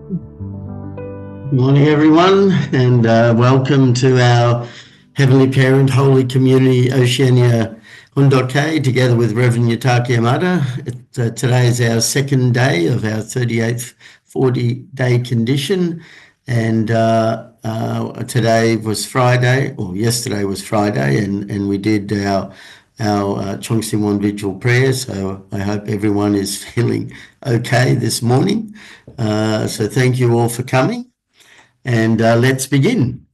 Good morning, everyone, and welcome to our Heavenly Parent Holy Community Oceania Hundoke, together with Rev Yutaka Yamada. Today is our second day of our 38th 40-day condition, and today was Friday, or yesterday was Friday, and we did our Chongsimwon Vigil prayer, so I hope everyone is feeling okay this morning. So thank you all for coming. And let's begin.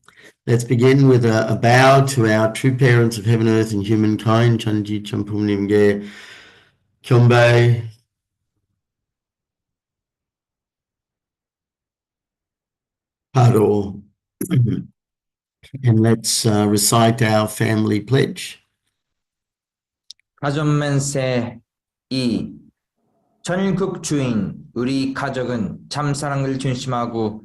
Let's begin with a bow to our true parents of heaven, earth, and humankind. Chanji Champum Nimge Kyombe. Paro. And let's recite our family pledge. 가전맨세 2. 전국 주인 우리 가족은 참 사랑을 중심하고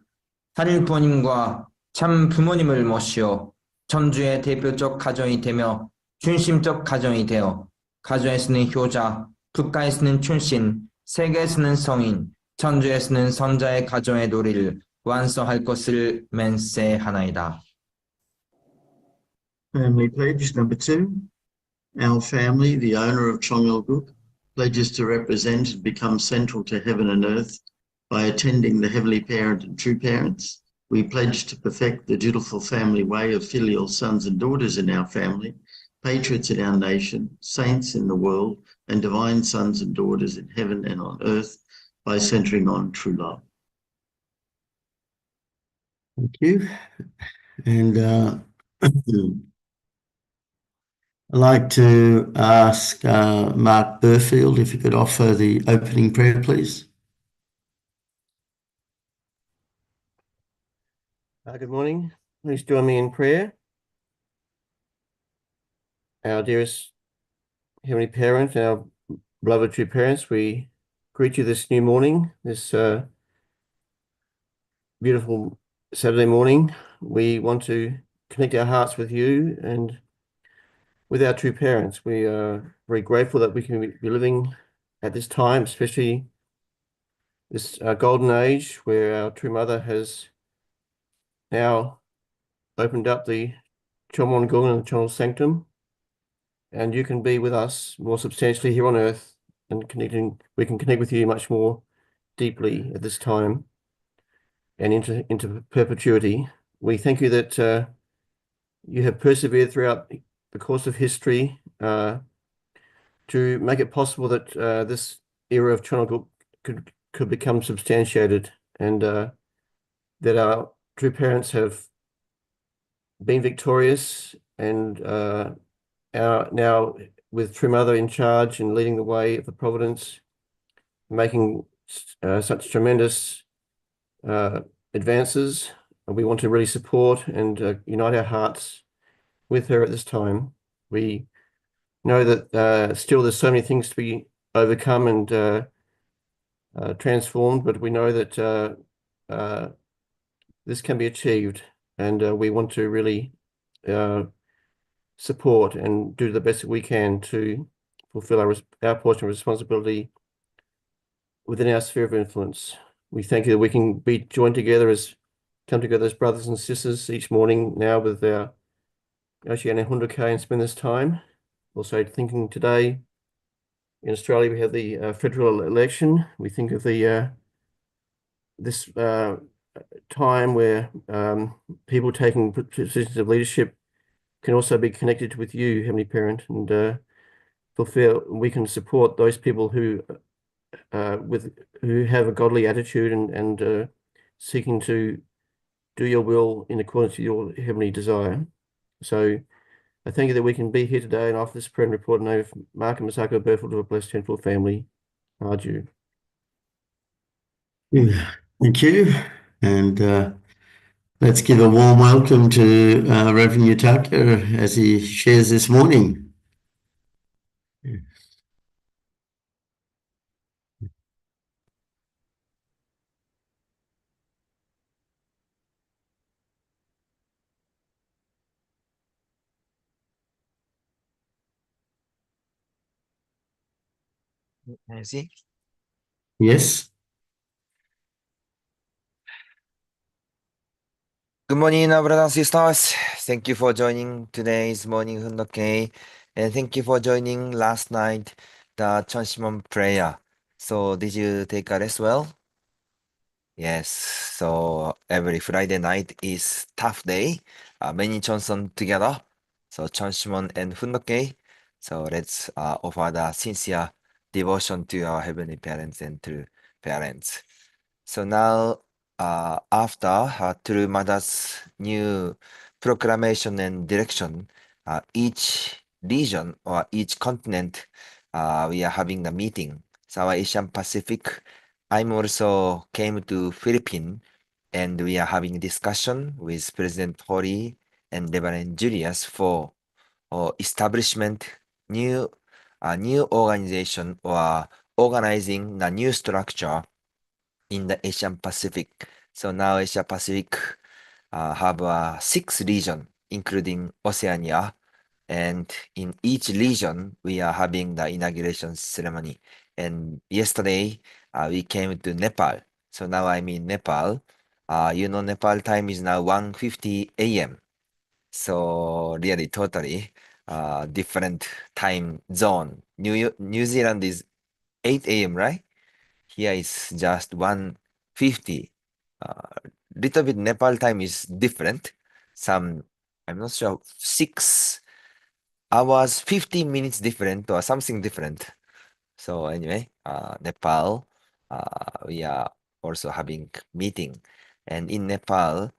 하늘 부모님과 참 부모님을 모시어 전주의 대표적 가정이 되며 중심적 가정이 되어 가정에서는 효자, 국가에서는 춘신, 세계에서는 성인, 전주에서는 선자의 가정의 도리를 완성할 것을 맹세하나이다. Family pledge number 2. Our family, the owner of Chongyolguk, pledges to represent and become central to heaven and earth by attending the Heavenly Parent and True Parents. We pledge to perfect the dutiful family way of filial sons and daughters in our family, patriots in our nation, saints in the world, and divine sons and daughters in heaven and on earth by centering on true love. Thank you. And I'd like to ask Mark Burfield if you could offer the opening prayer, please. Good morning. Please join me in prayer. Our dearest Heavenly Parent, our beloved true parents, we greet you this new morning, this beautiful Saturday morning. We want to connect our hearts with you and with our true parents. We are very grateful that we can be living at this time, especially this golden age where our true mother has now opened up the Chomon Gung and the Chonol Sanctum, and you can be with us more substantially here on earth and we can connect with you much more deeply at this time and into perpetuity. We thank you that you have persevered throughout the course of history to make it possible that this era of Chonol could become substantiated, and that our true parents have been victorious, and now with True Mother in charge and leading the way of the Providence, making such tremendous advances. We want to really support and unite our hearts with her at this time. We know that still there's so many things to be overcome and transformed, but we know that this can be achieved, and we want to really support and do the best that we can to fulfill our portion of responsibility within our sphere of influence. We thank you that we can be joined together come together as brothers and sisters each morning now with our Oceania Hundoke and spend this time. Also thinking today in Australia we have the federal election. We think of the this time where people taking positions of leadership can also be connected with you, Heavenly Parent, and we can support those people who have a godly attitude and seeking to do your will in accordance with your heavenly desire. So I thank you that we can be here today and offer this prayer and report in the name of Mark and Masako Burfield of a blessed temple family. Arju. Thank you. And let's give a warm welcome to Reverend Yutaka as he shares this morning. Nancy? Yes. Good morning, brothers and sisters. Thank you for joining today's morning Hundoke, and thank you for joining last night the Chonshimon prayer. So, did you take a rest well? Yes. So every Friday night is tough day. Many Chonson together. So Chonshimon and Hundoke. So let's offer the sincere devotion to our heavenly parents and to parents. So now, after True Mother's new proclamation and direction, each region or each continent, we are having the meeting. So our Asian Pacific, I'm also came to Philippines, and we are having discussion with President Hori and Reverend Julius for establishment new organization or organizing the new structure in the Asian Pacific. So now Asia Pacific have 6 regions, including Oceania, and in each region we are having the inauguration ceremony. And yesterday we came to Nepal. So now I'm in Nepal. Nepal time is now 1:50 a.m. So really totally different time zone. New Zealand is 8 a.m., right? Here is just 1:50. Little bit Nepal time is different. I'm not sure, 6 hours, 15 minutes different or something different. So anyway, Nepal, we are also having meeting. And in Nepal,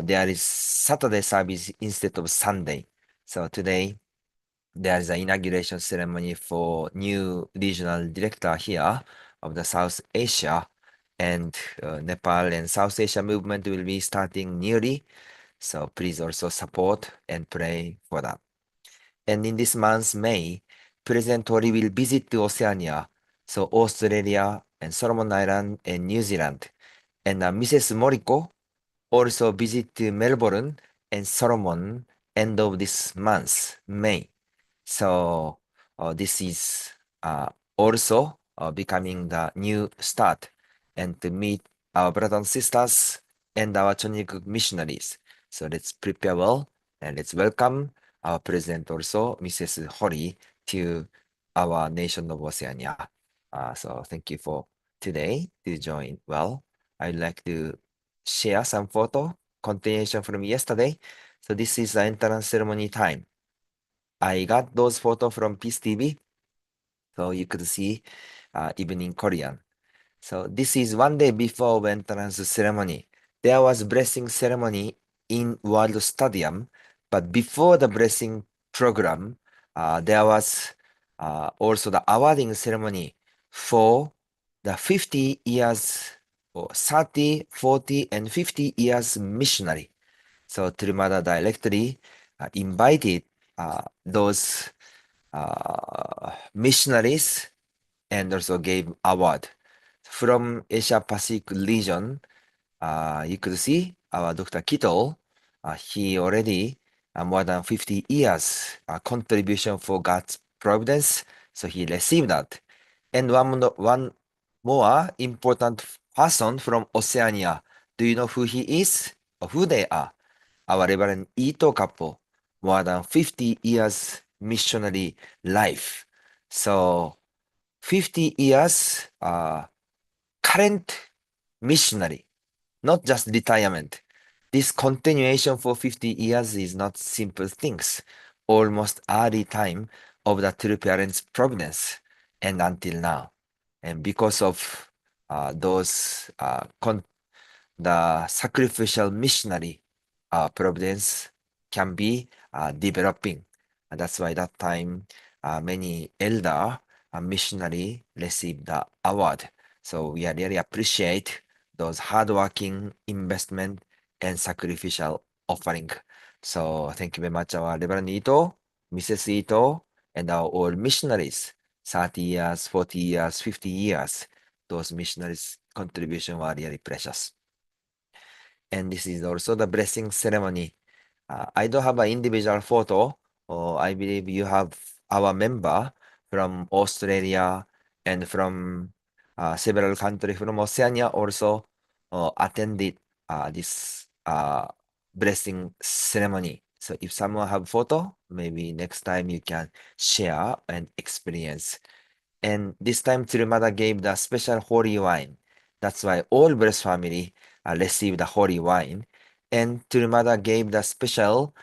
there is Saturday service instead of Sunday. So today, there is an inauguration ceremony for new regional director here of the South Asia, and Nepal and South Asia movement will be starting newly. So please also support and pray for that. And in this month, May, President Tori will visit to Oceania, so Australia and Solomon Island and New Zealand. And Mrs. Moriko also visit to Melbourne and Solomon end of this month, May. So this is also becoming the new start and to meet our brothers and sisters and our Choniguk missionaries. So let's prepare well and let's welcome our president also, Mrs. Hori, to our nation of Oceania. So thank you for today to join. Well, I'd like to share some photo continuation from yesterday. So this is the entrance ceremony time. I got those photos from Peace TV, so you could see even in Korean. So this is one day before entrance ceremony. There was blessing ceremony in World Stadium, but before the blessing program, there was also the awarding ceremony for the 50 years or 30, 40, and 50 years missionary. So Trumada directly invited those missionaries and also gave award. From Asia Pacific region, you could see our Dr. Kito, he already more than 50 years contribution for God's providence, so he received that. And one more important person from Oceania. Do you know who he is or who they are? Our Reverend Ito couple, more than 50 years missionary life. So 50 years current missionary, not just retirement. This continuation for 50 years is not simple things. Almost early time of the true parents' providence and until now. And because of those the sacrificial missionary providence can be developing. And that's why that time many elder missionary received the award. So we really appreciate those hardworking investment and sacrificial offering. So thank you very much, our Reverend Ito, Mrs. Ito, and our all missionaries, 30 years, 40 years, 50 years. Those missionaries' contribution were really precious. And this is also the blessing ceremony. I don't have an individual photo. I believe you have our member from Australia and from several countries from Oceania also attended this blessing ceremony. So if someone have photo, maybe next time you can share and experience. And this time Tsurumada gave the special holy wine. That's why all blessed family received the holy wine. And Tsurumada gave the special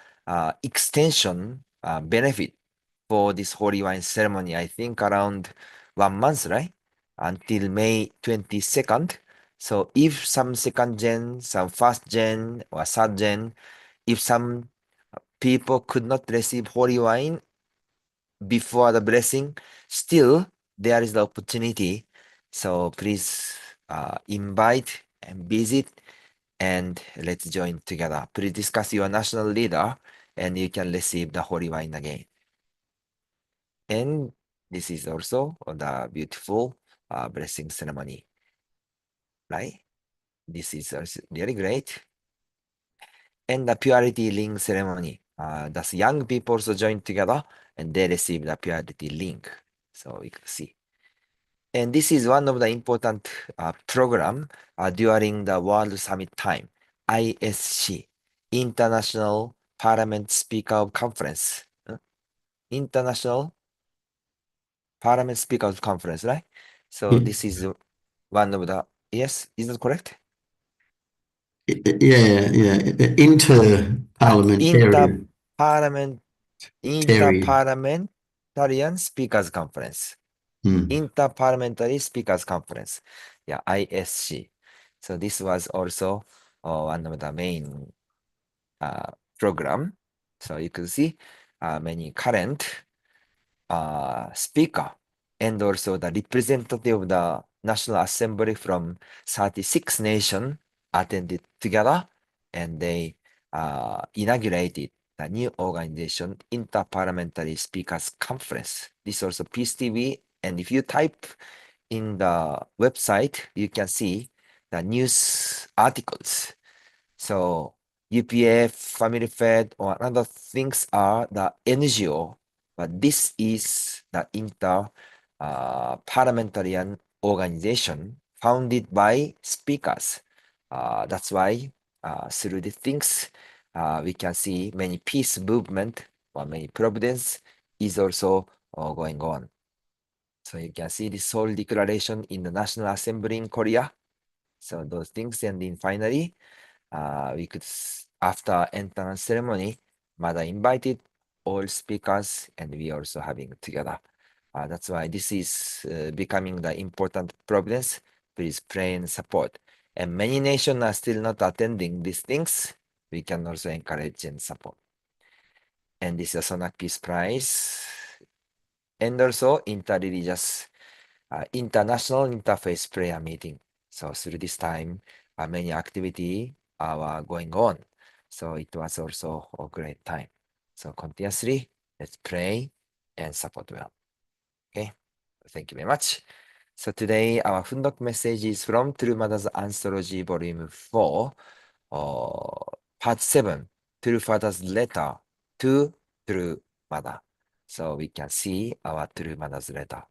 extension benefit for this holy wine ceremony. I think around 1 month, right? Until May 22nd. So if some second gen, some first gen, or third gen, if some people could not receive holy wine before the blessing, still there is the opportunity. So please invite and visit and let's join together. Please discuss your national leader and you can receive the holy wine again. And this is also the beautiful blessing ceremony, right? This is also really great. And the purity ring ceremony. Thus young people also join together and they receive the purity ring. So we can see. And this is one of the important program during the World Summit time, ISC, International Parliament Speaker Conference. International Parliament Speakers Conference, right? So this is one of the, yes, is that correct? Yeah. Inter-parliamentary. Interparliamentarian Speakers Conference. Interparliamentary Speakers Conference. Yeah, ISC. So this was also one of the main program. So you can see many current speaker and also the representative of the National Assembly from 36 nations attended together and they inaugurated the new organization, Interparliamentary Speakers Conference. This is also Peace TV, and if you type in the website, you can see the news articles. So UPF, Family Fed, or other things are the NGO, but this is the parliamentarian organization founded by speakers. That's why through these things, we can see many peace movement or many providence is also going on. So you can see this whole declaration in the National Assembly in Korea. So those things, and then finally, we could, after entrance ceremony, Mother invited all speakers and we also having together. That's why this is becoming the important providence. Please pray and support. And many nations are still not attending these things. We can also encourage and support. And this is a Sonak Peace Prize. And also interreligious international interfaith prayer meeting. So through this time, many activity are going on. So it was also a great time. So continuously, let's pray and support well. Okay, thank you very much. So today our Fundok message is from True Mother's Anthology Volume 4, Part 7, True Father's Letter to True Mother. So we can see our True Mother's letter.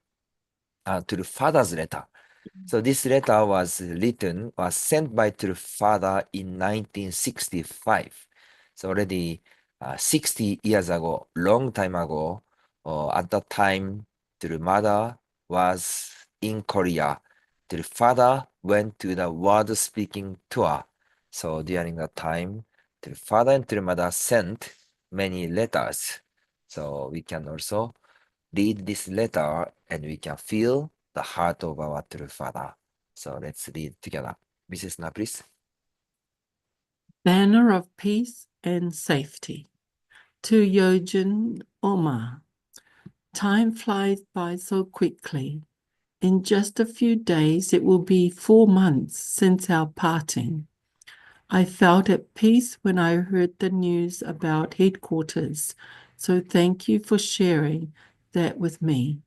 True Father's letter. So this letter was sent by True Father in 1965. So already 60 years ago, long time ago, at that time, True Mother was in Korea. True Father went to the world speaking tour. So during that time, True Father and True Mother sent many letters. So we can also read this letter and we can feel the heart of our true Father. So let's read together. Mrs. Na, please. Banner of peace and safety. To Yojin Oma. Time flies by so quickly. In just a few days, it will be 4 months since our parting. I felt at peace when I heard the news about headquarters, so thank you for sharing that with me.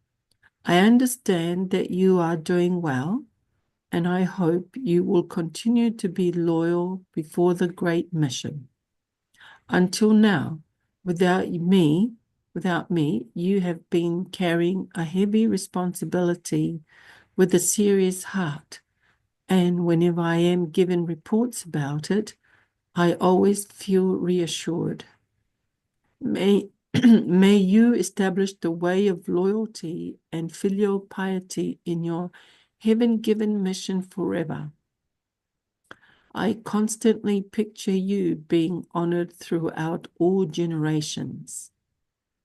I understand that you are doing well, and I hope you will continue to be loyal before the great mission. Until now, without me, you have been carrying a heavy responsibility with a serious heart. And whenever I am given reports about it, I always feel reassured. May, may you establish the way of loyalty and filial piety in your heaven-given mission forever. I constantly picture you being honored throughout all generations.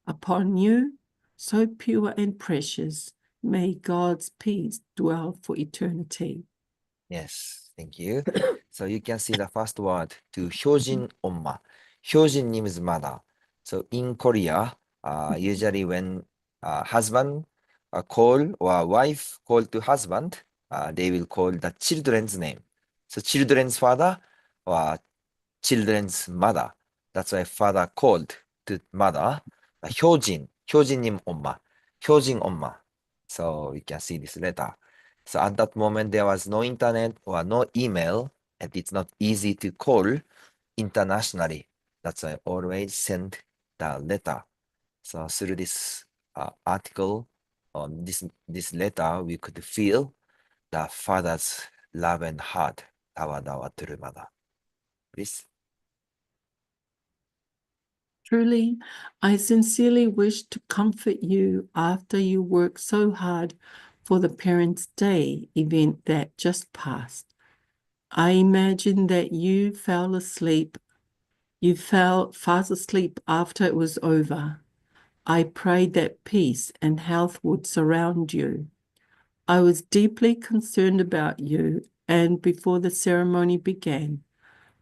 Upon you, so pure and precious, may God's peace dwell for eternity. Yes, thank you. So you can see the first word to Hyojin Omma. Hyojin means mother. So in Korea, usually when husband call or wife call to husband, they will call the children's name. So children's father or children's mother. That's why father called to mother. Hyojin. Hyojin Omma. Hyojin Omma. So we can see this letter. So at that moment, there was no internet or no email, and it's not easy to call internationally. That's why I always send the letter. So through this article, this letter, we could feel the father's love and heart toward our true mother. Please. Truly, I sincerely wish to comfort you after you worked so hard for the Parents' Day event that just passed. I imagine that you fell asleep. You fell fast asleep after it was over. I prayed that peace and health would surround you. I was deeply concerned about you, and before the ceremony began,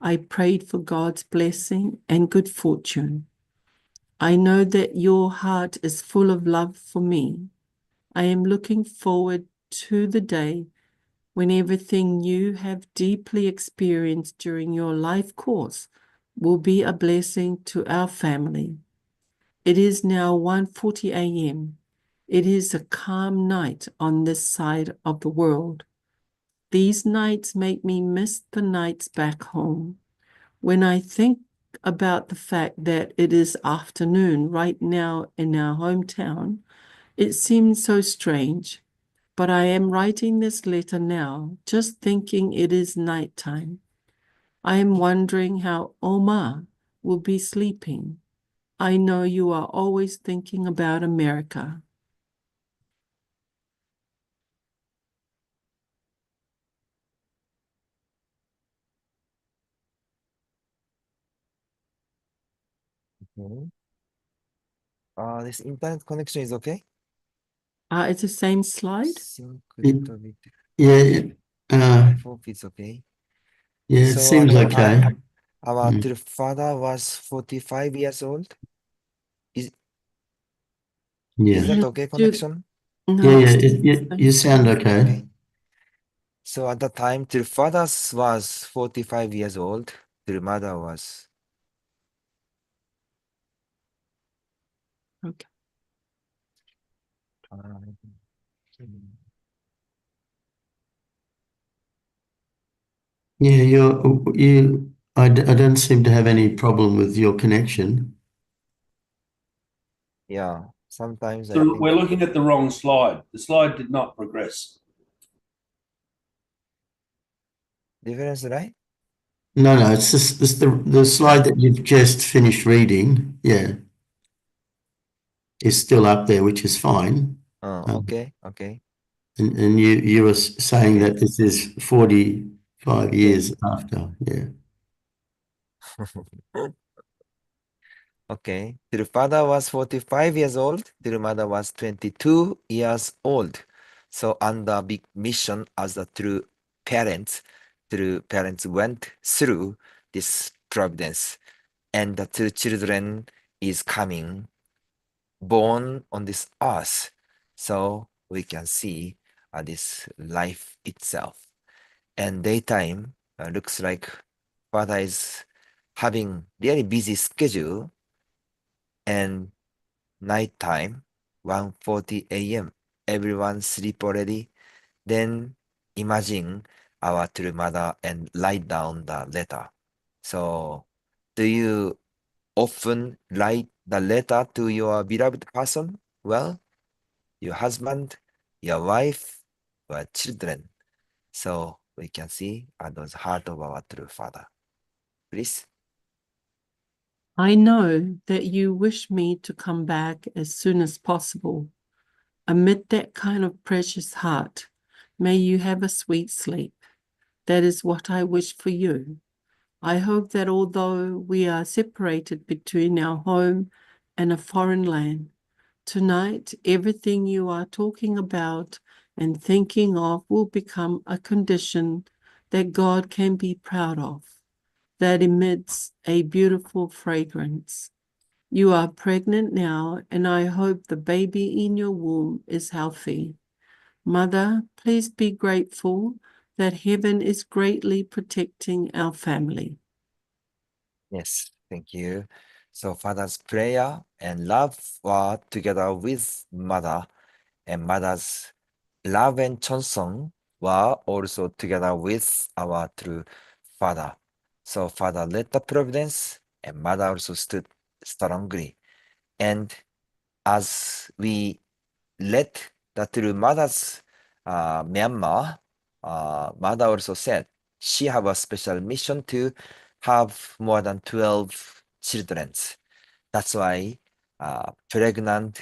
I prayed for God's blessing and good fortune. I know that your heart is full of love for me. I am looking forward to the day when everything you have deeply experienced during your life course will be a blessing to our family. It is now 1:40 a.m. It is a calm night on this side of the world. These nights make me miss the nights back home. When I think about the fact that it is afternoon right now in our hometown, it seems so strange. But I am writing this letter now, just thinking it is nighttime. I am wondering how Oma will be sleeping. I know you are always thinking about America. Okay. This internet connection is okay? It's the same slide? Sync It- little bit. Yeah, I hope it's okay. yeah, it So seems okay. our Mm. true father was 45 years old. Is Yeah, that okay connection? No, yeah, it's you sound okay. Okay. So at the time, true father was 45 years old. True mother was okay. Yeah, I don't seem to have any problem with your connection. yeah. Sometimes I So think we're looking at the wrong slide. The slide did not progress. difference, right? No, it's just the slide that you've just finished reading. Yeah, is still up there, which is fine. Okay, okay. And you were saying Okay. that this is 45 years after. Yeah. Okay. Their father was 45 years old. Their mother was 22 years old. So under big mission as the true parents went through this providence. And the two children is coming, born on this earth. So we can see this life itself. And daytime looks like father is having really busy schedule, and nighttime 1:40 a.m. everyone sleep already. Then imagine our true mother and write down the letter. So do you often write the letter to your beloved person? Well, your husband, your wife, your children. So we can see those heart of our true father. Please. I know that you wish me to come back as soon as possible. Amid that kind of precious heart, may you have a sweet sleep. That is what I wish for you. I hope that although we are separated between our home and a foreign land, tonight everything you are talking about and thinking of will become a condition that God can be proud of, that emits a beautiful fragrance. You are pregnant now, and I hope the baby in your womb is healthy. Mother, please be grateful that heaven is greatly protecting our family. Yes, thank you. So Father's prayer and love were together with Mother, and Mother's love and Chonsong were also together with our true Father. So Father led the providence, and Mother also stood strongly. And as we led the true Mother's Myanmar, Mother also said she have a special mission to have more than 12 children. That's why pregnant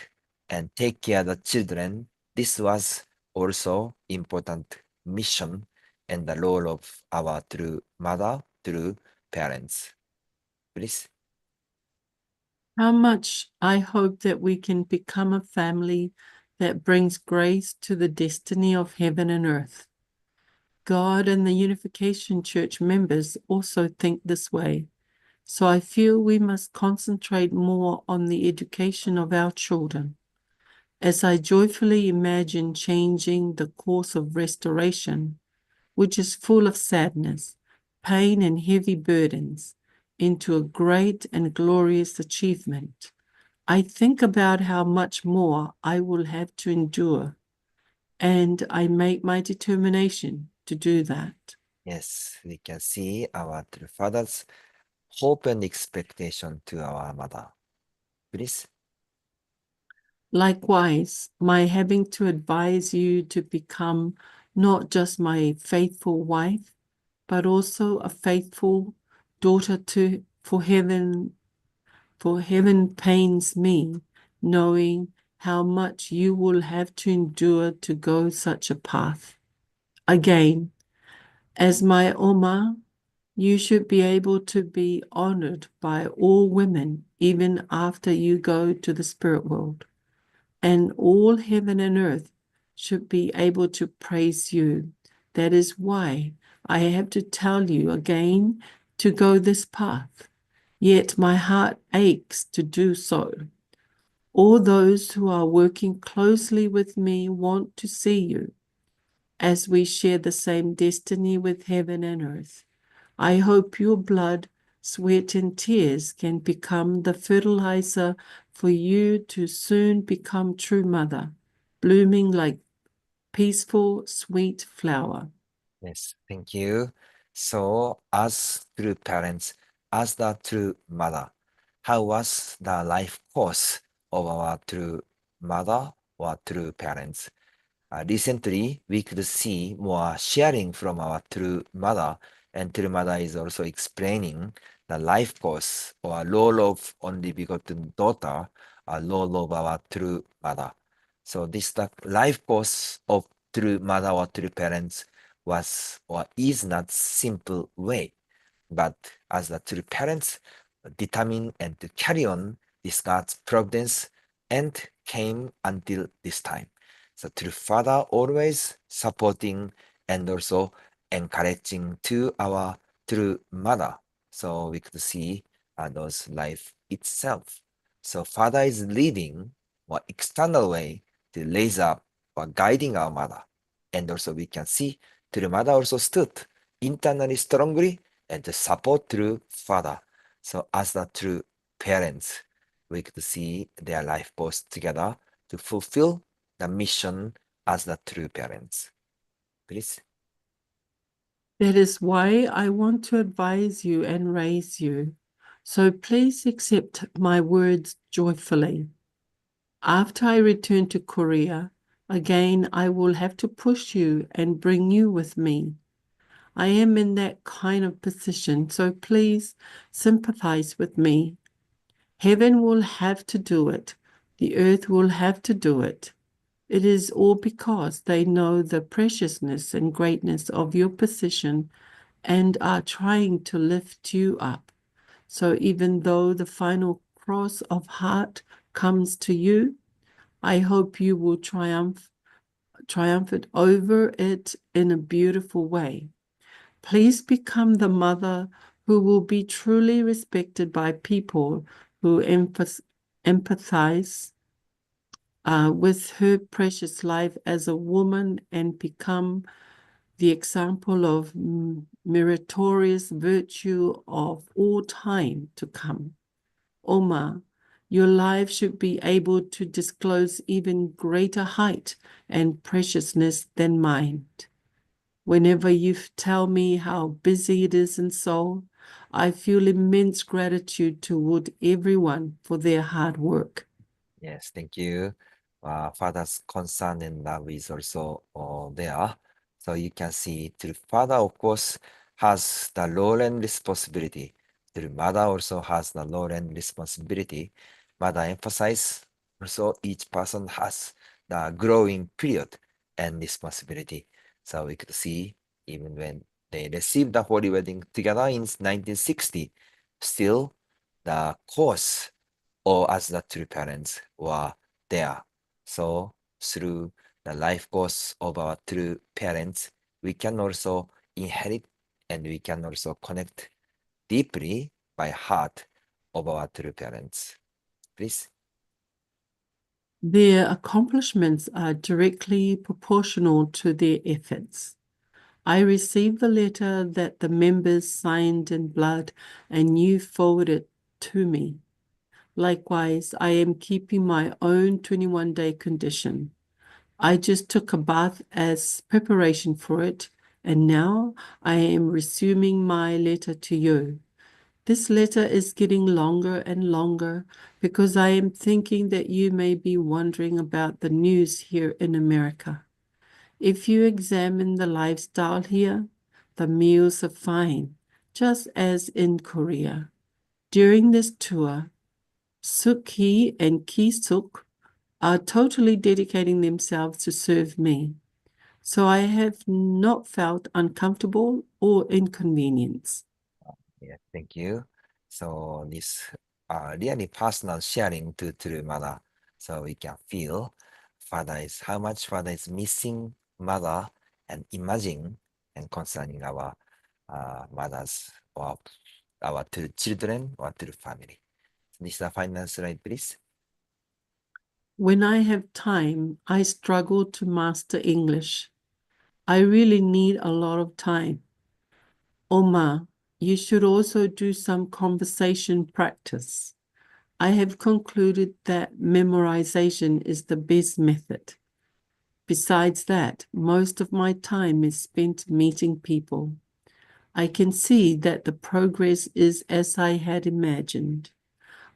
and take care of the children. This was also important mission and the role of our true mother, true parents. Please. How much I hope that we can become a family that brings grace to the destiny of heaven and earth. God and the Unification Church members also think this way. So I feel we must concentrate more on the education of our children. As I joyfully imagine changing the course of restoration, which is full of sadness, pain, and heavy burdens, into a great and glorious achievement, I think about how much more I will have to endure, and I make my determination to do that. Yes, we can see our true father's hope and expectation to our mother. Please. Likewise, my having to advise you to become not just my faithful wife, but also a faithful daughter for heaven pains me, knowing how much you will have to endure to go such a path. Again, as my Oma, you should be able to be honored by all women, even after you go to the spirit world. And all heaven and earth should be able to praise you. That is why I have to tell you again to go this path. Yet my heart aches to do so. All those who are working closely with me want to see you, as we share the same destiny with heaven and earth. I hope your blood, sweat, and tears can become the fertilizer for you to soon become true mother, blooming like peaceful, sweet flower. Yes, thank you. So, as true parents, as the true mother, how was the life course of our true mother or true parents? Recently, we could see more sharing from our true mother, and true mother is also explaining the life course or role of only begotten daughter, a role of our true mother. So this the life course of true mother or true parents was or is not simple way, but as the true parents determine and to carry on this God's providence and came until this time. So true father always supporting and also encouraging to our true mother. So we could see those life itself. So father is leading or external way to raise up or guiding our mother. And also we can see true mother also stood internally strongly and to support true father. So as the true parents, we could see their life both together to fulfill the mission as the true parents. Please. That is why I want to advise you and raise you. So please accept my words joyfully. After I return to Korea, again I will have to push you and bring you with me. I am in that kind of position, so please sympathize with me. Heaven will have to do it. The earth will have to do it. It is all because they know the preciousness and greatness of your position and are trying to lift you up. So even though the final cross of heart comes to you, I hope you will triumph over it in a beautiful way. Please become the mother who will be truly respected by people who empathize with her precious life as a woman and become the example of meritorious virtue of all time to come. Oma, your life should be able to disclose even greater height and preciousness than mine. Whenever you tell me how busy it is in Seoul, I feel immense gratitude toward everyone for their hard work. Yes, thank you. Father's concern and love is also there. So you can see the father, of course, has the role and responsibility. The mother also has the role and responsibility. Mother emphasize also each person has the growing period and responsibility. So we could see even when they received the holy wedding together in 1960, still the course or as the true parents were there. So through the life course of our true parents, we can also inherit and we can also connect deeply by heart of our true parents. Please. Their accomplishments are directly proportional to their efforts. I received the letter that the members signed in blood and you forwarded to me. Likewise, I am keeping my own 21-day condition. I just took a bath as preparation for it, and now I am resuming my letter to you. This letter is getting longer and longer because I am thinking that you may be wondering about the news here in America. If you examine the lifestyle here, the meals are fine, just as in Korea. During this tour, Suk-hee and Ki-suk are totally dedicating themselves to serve me. So I have not felt uncomfortable or inconvenience. Yeah, thank you. So this really personal sharing to true mother. So we can feel how much father is missing mother and imagine and concerning our mothers or our two children or two family. This is the final slide, please. When I have time, I struggle to master English. I really need a lot of time. Oma, you should also do some conversation practice. I have concluded that memorization is the best method. Besides that, most of my time is spent meeting people. I can see that the progress is as I had imagined.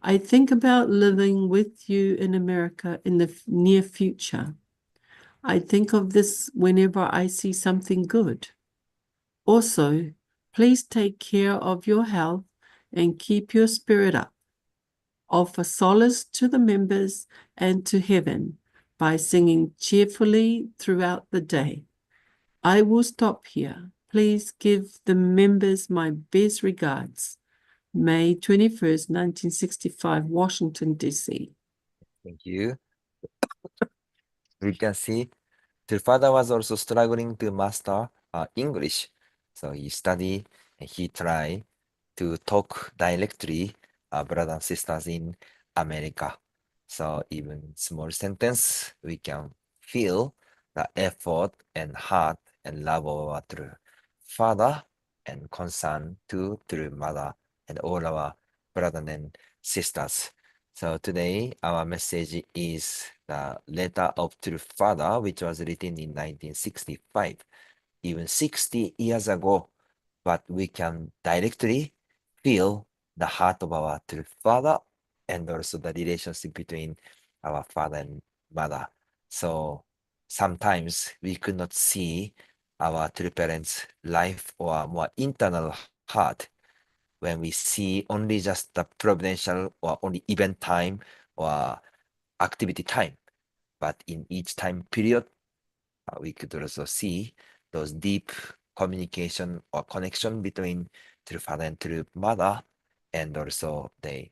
I think about living with you in America in the near future. I think of this whenever I see something good. Also, please take care of your health and keep your spirit up. Offer solace to the members and to heaven by singing cheerfully throughout the day. I will stop here. Please give the members my best regards. May 21st, 1965, Washington, D.C. Thank you. We can see the father was also struggling to master English. So he studied and he tried to talk directly brothers and sisters in America. So even small sentence, we can feel the effort and heart and love of our true father and concern to true mother and all our brothers and sisters. So today our message is the letter of true father, which was written in 1965, even 60 years ago, but we can directly feel the heart of our true father and also the relationship between our father and mother. So sometimes we could not see our true parents' life or more internal heart when we see only just the providential or only event time or activity time. But in each time period, we could also see those deep communication or connection between true father and true mother, and also they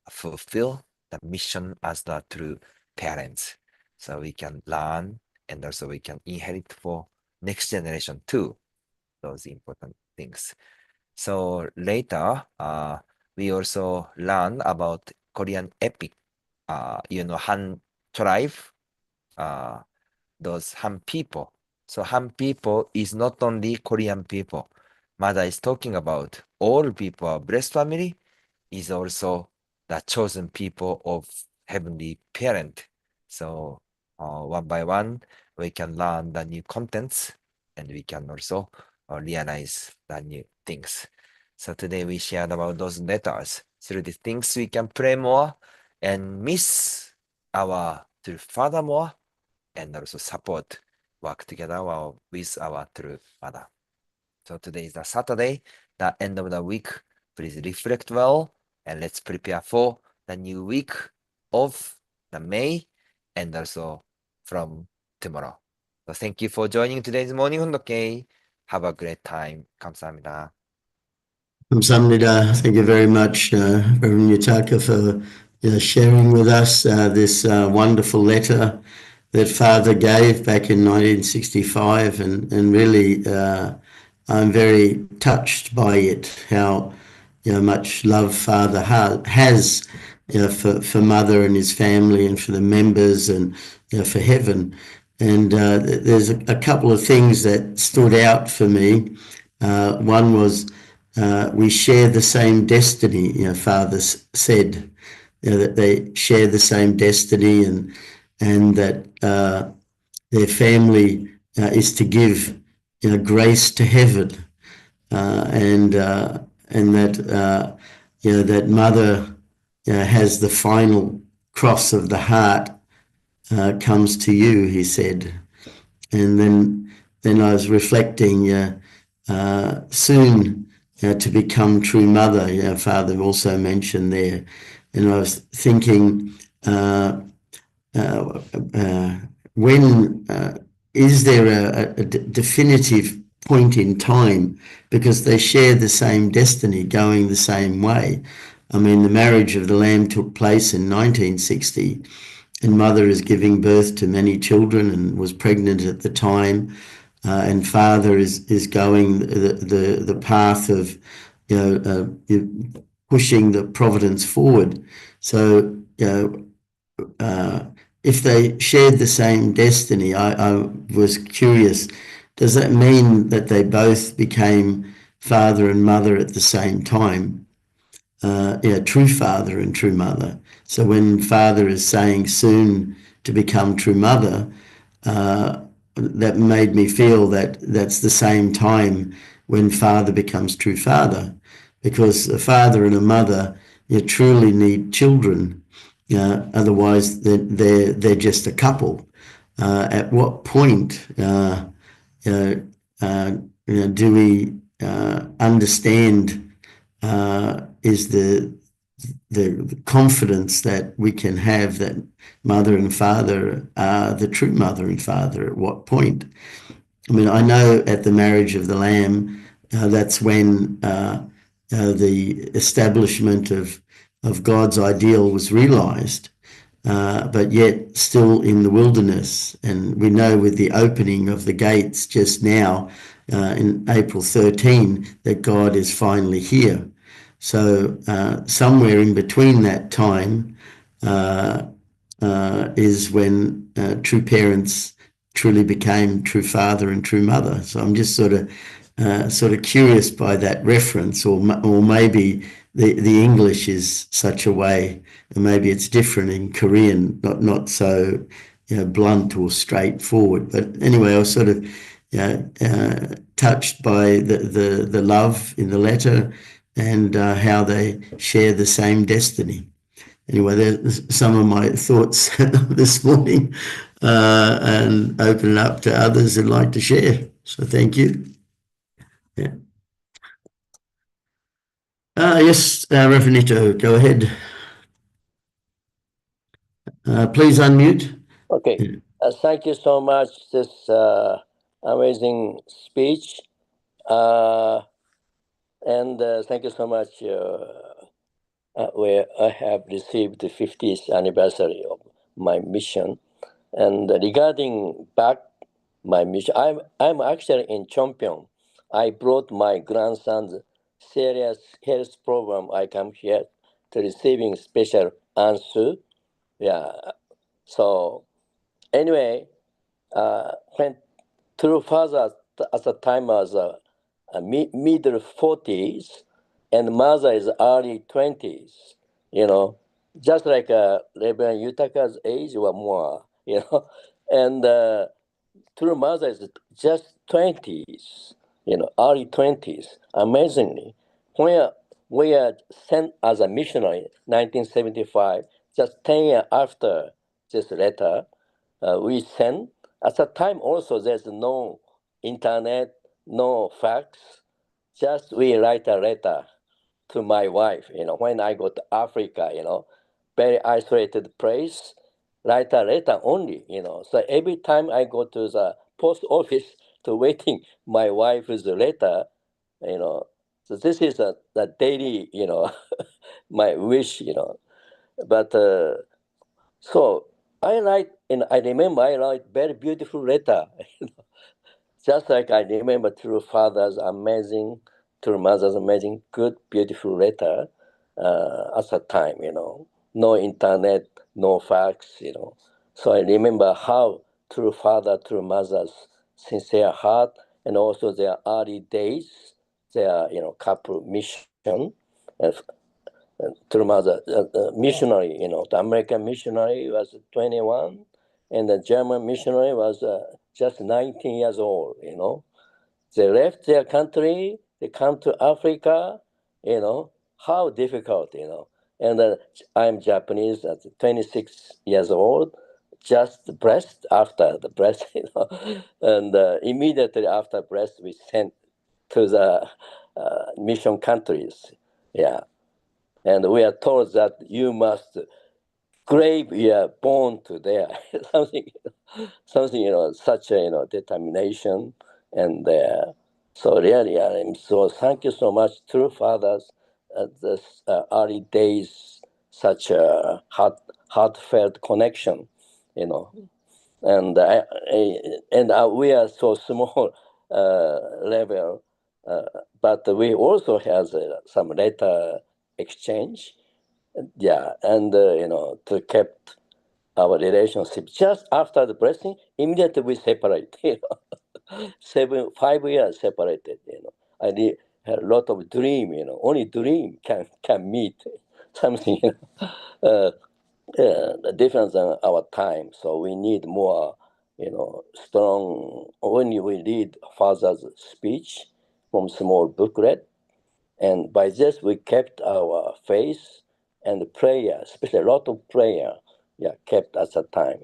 fulfill the mission as the true parents. So we can learn, and also we can inherit for next generation too, those important things. So later, we also learn about Korean epic, Han tribe, those Han people. So Han people is not only Korean people. Mother is talking about all people of blessed family is also the chosen people of heavenly parent. So one by one, we can learn the new contents, and we can also realize the new things. So today we shared about those letters. Through these things, we can pray more and miss our true father more, and also support, work together with our true mother. So today is the Saturday, the end of the week. Please reflect well, and let's prepare for the new week of the May, and also from tomorrow. So thank you for joining today's morning Hondokkei. Have a great time. 감사합니다. Kamsahamnida. Thank you very much, Rev Yutaka, for sharing with us this wonderful letter that Father gave back in 1965, and really I'm very touched by it, how much love Father has for Mother and his family, and for the members, and for heaven. And there's a couple of things that stood out for me. One was we share the same destiny. Father said that they share the same destiny, and that their family is to give grace to heaven, and that that Mother has the final cross of the heart comes to you, he said. And then I was reflecting, soon to become true mother. Father also mentioned there, and I was thinking, when is there a definitive point in time, because they share the same destiny, going the same way. I mean, the marriage of the Lamb took place in 1960, and Mother is giving birth to many children and was pregnant at the time, and Father is going the path of pushing the providence forward. So if they shared the same destiny, I was curious, does that mean that they both became father and mother at the same time? True father and true mother. So when Father is saying soon to become true mother, that made me feel that that's the same time when Father becomes true father, because a father and a mother truly need children. Otherwise they're just a couple. At what point do we understand is the confidence that we can have that Mother and Father are the true Mother and Father? At what point? I mean, I know at the marriage of the Lamb, that's when the establishment of God's ideal was realized, but yet still in the wilderness. And we know with the opening of the gates just now in April 13 that God is finally here. So somewhere in between that time is when true parents truly became true father and true mother. So I'm just sort of curious by that reference, or maybe the English is such a way, and maybe it's different in Korean, not so blunt or straightforward. But anyway, I was sort of touched by the love in the letter, and how they share the same destiny. Anyway, there's some of my thoughts this morning, and open it up to others who'd like to share. So thank you. Yeah. Yes, Reverend Ito, go ahead. Please unmute. Okay. Thank you so much. This amazing speech. And thank you so much. Where I have received the 50th anniversary of my mission. And regarding back my mission, I'm actually in Chongpyeong. I brought my grandson's serious health program. I come here to receiving special answer. Yeah. So anyway, when true father at the time was middle 40s, and mother is early 20s, just like Rev Yutaka's age or more, and true mother is just 20s, early 20s. Amazingly, when we are sent as a missionary, 1975, just 10 years after this letter, we sent. At the time also, there's no internet, no fax, just we write a letter to my wife, when I go to Africa, very isolated place, write a letter only, So every time I go to the post office to waiting my wife's letter, So this is the daily, my wish, But so I write, and I remember I write very beautiful letter, just like I remember true father's amazing, true mother's amazing, good, beautiful letter at the time, no internet, no fax, So I remember how true father, true mother's sincere heart, and also their early days, their, couple mission, true mother, missionary, the American missionary was 21, and the German missionary was just 19 years old, They left their country, they come to Africa, how difficult, And I'm Japanese at 26 years old, just breast after the breast, And immediately after breast, we sent to the mission countries. Yeah. And we are told that you must grave your bone to there, something, such a, determination. And so really, I'm so thank you so much, true fathers, at this early days, such a heartfelt connection, And we are so small level, but we also have some letter exchange, yeah, and to kept our relationship. Just after the blessing, immediately we separate. 5 years separated. I had a lot of dream. Only dream can meet something. The difference in our time. So we need more, strong. When we read father's speech from small booklet, and by this we kept our faith and prayer, especially a lot of prayer, kept at that time,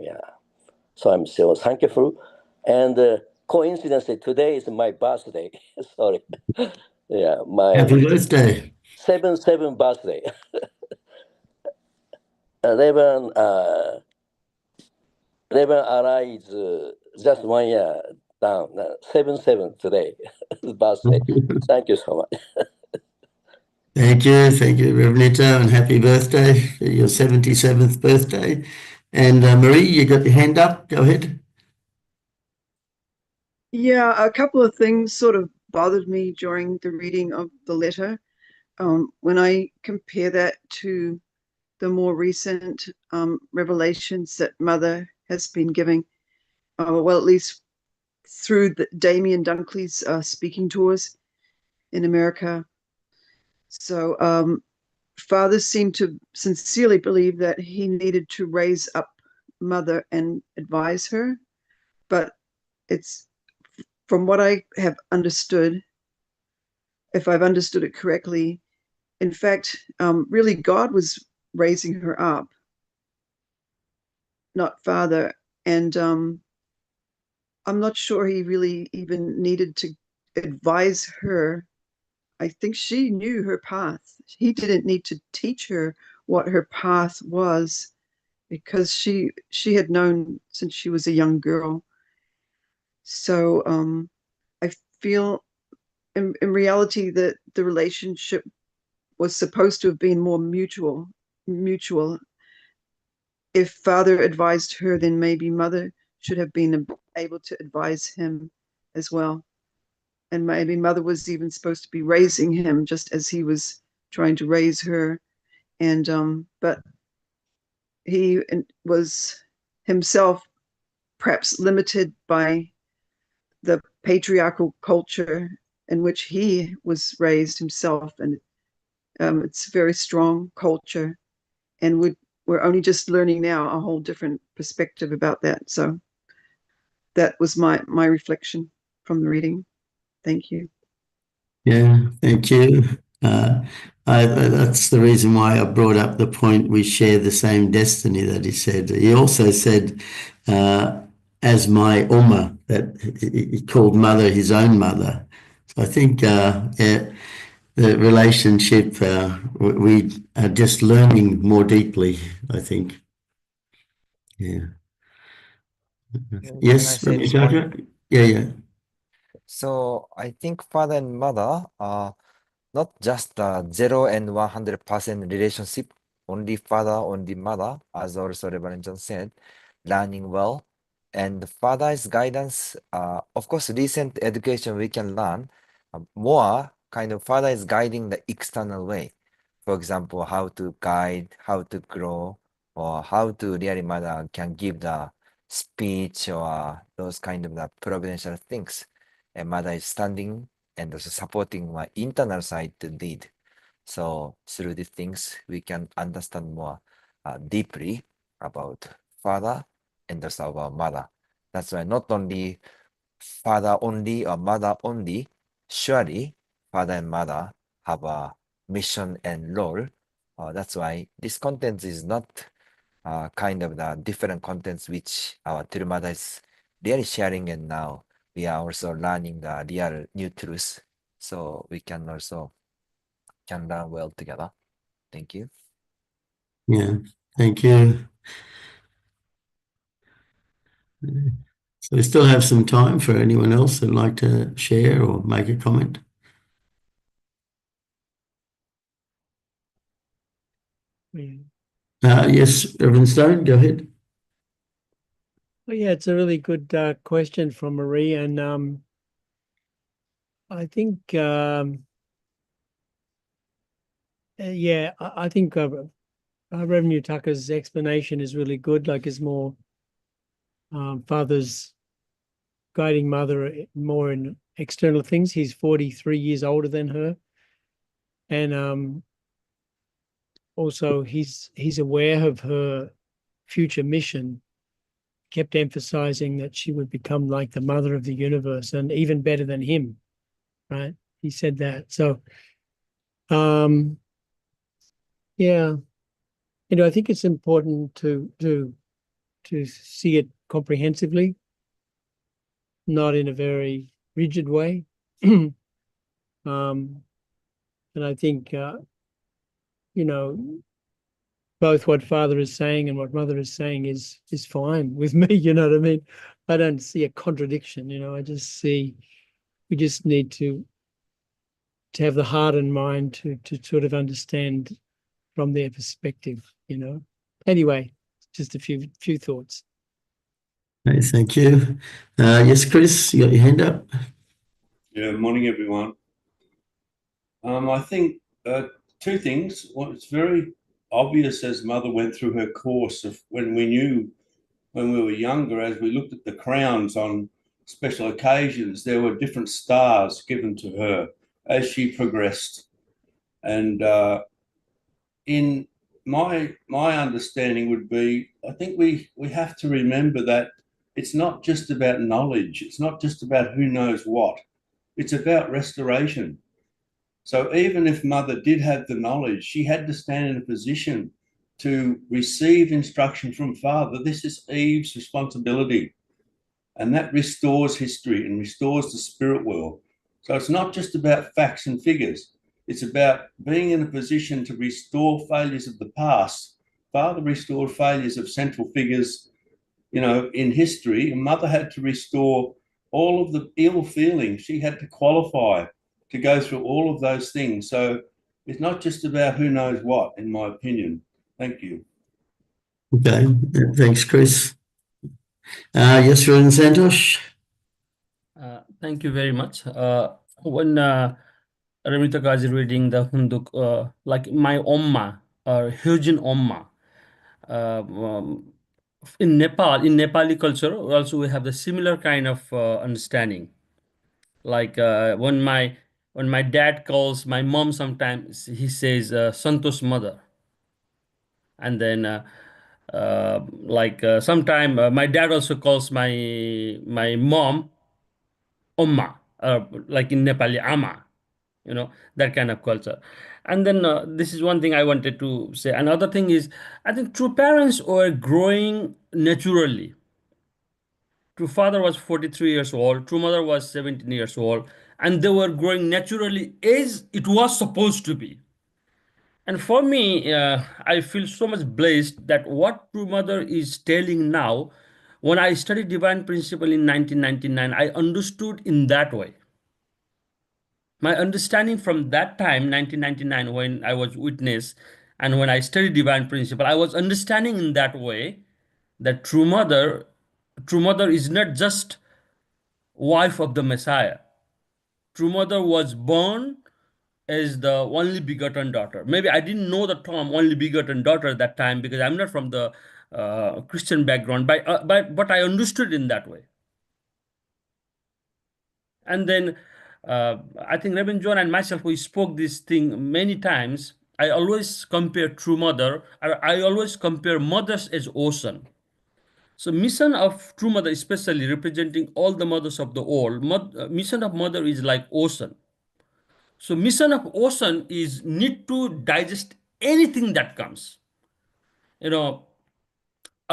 So I'm so thankful. And coincidentally, today is my birthday. Sorry. My Happy birthday. 7/7 birthday. 11 arrives just 1 year down. 7/7 today, birthday. Thank you so much. Thank you, Reverend Ito, and happy birthday for your 77th birthday. And Marie, you got your hand up. Go ahead. Yeah, a couple of things sort of bothered me during the reading of the letter. When I compare that to the more recent revelations that Mother has been giving, well, at least through Damien Dunkley's speaking tours in America. So Father seemed to sincerely believe that he needed to raise up Mother and advise her, but it's, from what I have understood, if I've understood it correctly, in fact, really God was raising her up, not Father. And I'm not sure he really even needed to advise her I think she knew her path. He didn't need to teach her what her path was, because she had known since she was a young girl. So I feel in reality that the relationship was supposed to have been more mutual. If father advised her, then maybe mother should have been able to advise him as well. And maybe mother was even supposed to be raising him just as he was trying to raise her. And but he was himself perhaps limited by the patriarchal culture in which he was raised himself. And it's a very strong culture. And we're only just learning now a whole different perspective about that. So that was my reflection from the reading. Thank you. Yeah, thank you. That's the reason why I brought up the point we share the same destiny that he said. He also said, as my Oma, that he called mother his own mother. So I think the relationship, we are just learning more deeply, I think. Yeah. Yes, Can I say Rev this Yutaka? point? Yeah. So I think father and mother are not just a 0 and 100% relationship, only father, only mother, as also Reverend John said, learning well. And the father's guidance, of course, recent education we can learn more kind of father is guiding the external way. For example, how to guide, how to grow, or how to really mother can give the speech or those kind of the providential things. And mother is standing and also supporting my internal side to lead. So through these things, we can understand more deeply about father and also about mother. That's why not only father only or mother only, surely father and mother have a mission and role. That's why this content is not kind of the different contents which our True Mother is really sharing, and now we are also learning the real new truths, so we can also can learn well together. Thank you. Yeah, thank you. So we still have some time for anyone else who'd like to share or make a comment. Yes, Reverend Stone, go ahead. Well, yeah, it's a really good question from Marie, and I think I think Rev Yutaka's explanation is really good. Like, is more father's guiding mother more in external things. He's 43 years older than her, and also he's aware of her future mission. Kept emphasizing that she would become like the mother of the universe and even better than him, right? He said that. So, yeah, I think it's important to see it comprehensively, not in a very rigid way. And I think, both what father is saying and what mother is saying is fine with me. You know what I mean? I don't see a contradiction. I just see we just need to have the heart and mind to sort of understand from their perspective. Anyway, just a few thoughts. Okay, thank you. Yes, Chris, you got your hand up? Yeah, morning, everyone. I think two things. Well, it's very obvious as Mother went through her course of when we were younger, as we looked at the crowns on special occasions, there were different stars given to her as she progressed. And in my understanding would be, I think we have to remember that it's not just about knowledge. It's not just about who knows what. It's about restoration. So even if Mother did have the knowledge, she had to stand in a position to receive instruction from Father. This is Eve's responsibility. And that restores history and restores the spirit world. So it's not just about facts and figures. It's about being in a position to restore failures of the past. Father restored failures of central figures, in history, and Mother had to restore all of the ill feeling. She had to qualify to go through all of those things. So it's not just about who knows what, in my opinion. Thank you. Okay, thanks, Chris. Yes, Reverend Santosh. Thank you very much. When Rev Yutaka is reading the Hunduk, like my Omma, or Hyojin Omma, in Nepali culture, also we have the similar kind of understanding. Like when my dad calls my mom, sometimes he says Santosh mother, and then sometime my dad also calls my mom Omma, like in Nepali Ama, that kind of culture. And then this is one thing I wanted to say. Another thing is, I think true parents were growing naturally. True father was 43 years old, true mother was 17 years old, and they were growing naturally as it was supposed to be. And for me, I feel so much blessed that what True Mother is telling now, when I studied Divine Principle in 1999, I understood in that way. My understanding from that time, 1999, when I was witness, and when I studied Divine Principle, I was understanding in that way that True Mother is not just wife of the Messiah. True Mother was born as the only begotten daughter. Maybe I didn't know the term only begotten daughter at that time because I'm not from the Christian background, but I understood in that way. And then I think Reverend John and myself, we spoke this thing many times. I always compare True Mother, I always compare mothers as ocean. So mission of True Mother, especially representing all the mothers of the world, mission of mother is like ocean. So mission of ocean is need to digest anything that comes. A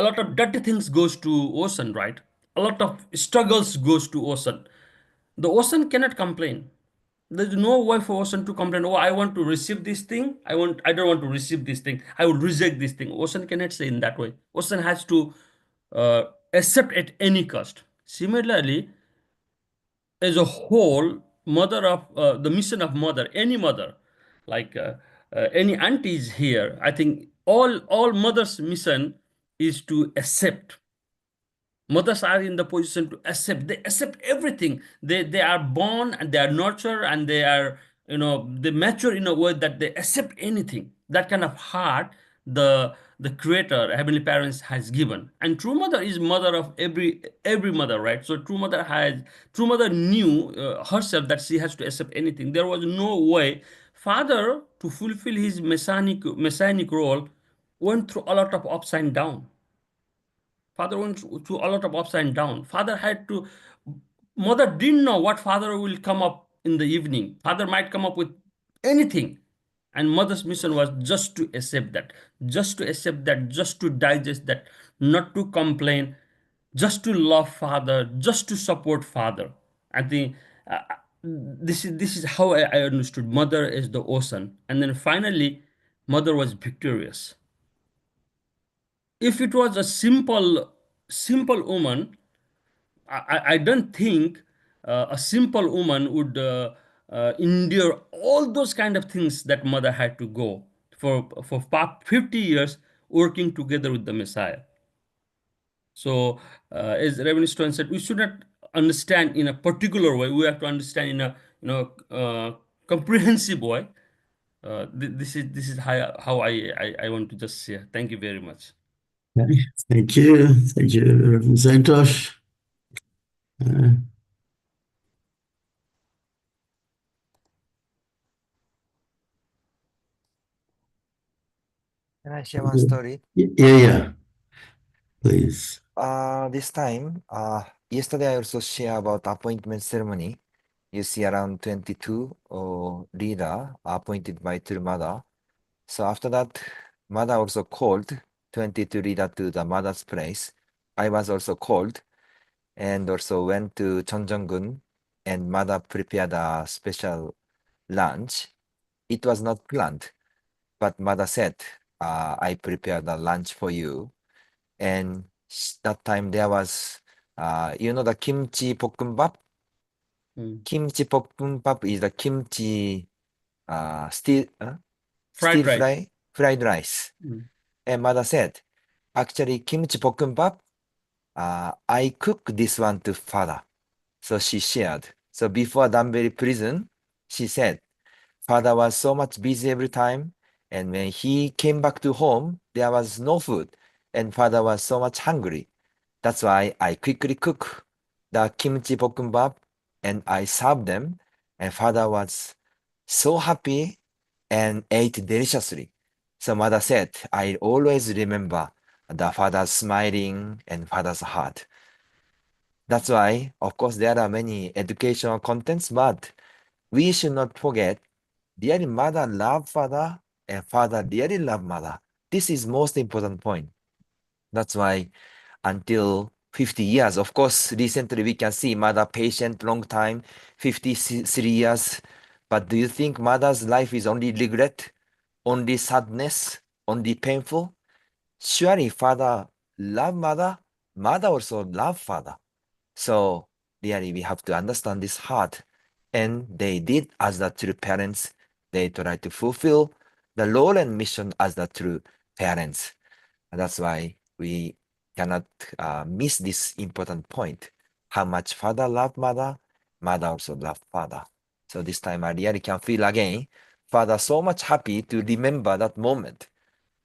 lot of dirty things goes to ocean, right? A lot of struggles goes to ocean. The ocean cannot complain. There's no way for ocean to complain. Oh, I want to receive this thing. I don't want to receive this thing. I will reject this thing. Ocean cannot say in that way. Ocean has to accept at any cost. Similarly, as a whole, mother of the mission of mother, any mother, like any aunties here, I think all mothers' mission is to accept. Mothers are in the position to accept. They accept everything. They are born and they are nurtured and they are, they mature in a way that they accept anything. That kind of heart the creator, heavenly parents, has given. And true mother is mother of every mother, right? So true mother knew herself that she has to accept anything. There was no way father, to fulfill his messianic role, went through a lot of ups and downs. Father went through a lot of ups and downs. Mother didn't know what father will come up in the evening. Father might come up with anything. And mother's mission was just to accept that, just to digest that, not to complain, just to love father, just to support father. I think this is how I understood mother as the ocean. And then finally, mother was victorious. If it was a simple woman, I don't think a simple woman would endure all those kind of things that mother had to go for 50 years working together with the Messiah. So as Reverend Stone said, we should not understand in a particular way. We have to understand in a comprehensive way. This is how I want to just share. Thank you very much. Okay. Thank you, Reverend Santosh. Can I share one story? Yeah, please. This time, yesterday I also share about appointment ceremony. You see around 22 leader appointed by True Mother. So after that, Mother also called 22 leader to the mother's place. I was also called and also went to Cheonjeong-gun and mother prepared a special lunch. It was not planned, but mother said, I prepared a lunch for you. And that time there was, the kimchi 볶음밥? Kimchi 볶음밥 is the kimchi stir Fried rice. fry, fried rice. And mother said, actually, kimchi 볶음밥, I cook this one to father. So she shared. So before Danbury prison, she said, father was so much busy every time. And when he came back to home, there was no food. And father was so much hungry. That's why I quickly cook the kimchi 볶음밥 and I served them. And father was so happy and ate deliciously. So mother said, I always remember the father's smiling and father's heart. That's why, of course, there are many educational contents, but we should not forget, really mother love father and father really love mother. This is most important point. That's why until 50 years, of course, recently we can see mother patient long time, 53 years. But do you think mother's life is only regret, only sadness, only painful? Surely father love mother, mother also love father. So really we have to understand this heart. And they did as the true parents. They try to fulfill the role and mission as the true parents. And that's why we cannot miss this important point. How much father love mother, mother also love father. So this time I really can feel again, father so much happy to remember that moment.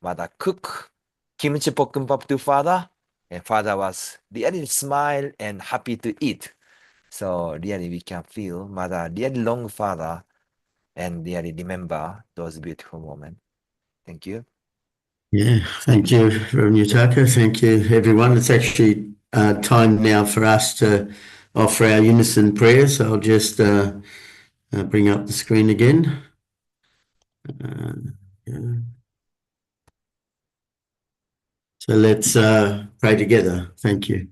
Mother cook kimchi 볶음밥 to father, and father was really smile and happy to eat. So really we can feel mother really long father and really remember those beautiful moments. Thank you. Yeah, thank you, Rev Yutaka. Thank you, everyone. It's actually time now for us to offer our unison prayer. So I'll just bring up the screen again. Yeah. So let's pray together. Thank you.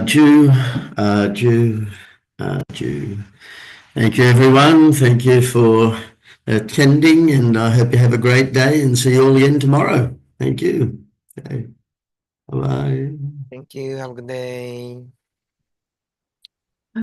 Jew. Thank you, everyone. Thank you for attending, and I hope you have a great day and see you all again tomorrow. Thank you. Okay. Bye-bye. Thank you. Have a good day.